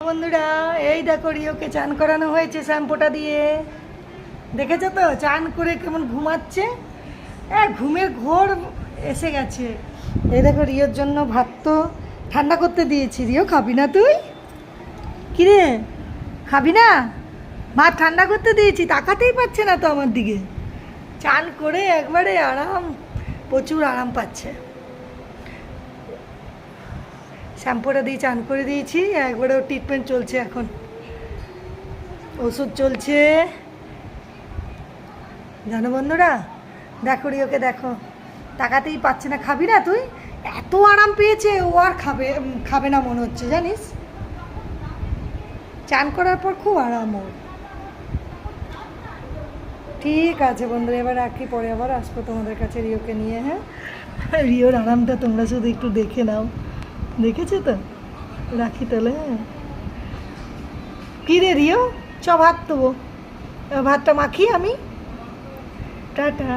বন্ধুরা এই দেখো রিওকে চান করানো হয়েছে শ্যাম্পুটা দিয়ে। দেখেছো তো চান করে কেমন ঘুমাচ্ছে, ঘুমের ঘোর এসে গেছে। এই দেখো রিওর জন্য ভাত তো ঠান্ডা করতে দিয়েছি। রিও খাবি না তুই? কিরে খাবি না? ভাত ঠান্ডা করতে দিয়েছি, তাকাতেই পাচ্ছে না তো আমার দিকে। চান করে একবারে আরাম, প্রচুর আরাম পাচ্ছে। শ্যাম্পুটা দিয়ে চান করে দিয়েছি, একবারে ট্রিটমেন্ট চলছে, এখন ওষুধ চলছে। জানো বন্ধুরা, দেখো রিওকে দেখো, তাকাতেই পাচ্ছে না। খাবি না তুই? এত আরাম পেয়েছে ও আর খাবে না মনে হচ্ছে, জানিস। চান করার পর খুব আরাম ওর। ঠিক আছে বন্ধুরা, এবার রাখি, পরে আবার আসবো তোমাদের কাছে রিওকে নিয়ে। হ্যাঁ, রিওর আরামটা তোমরা শুধু একটু দেখে নাও। দেখেছো তো? রাখি তাহলে। হ্যাঁ, কী রে রিও, চ ভাত দেবো, ভাতটা মাখি আমি। টাটা।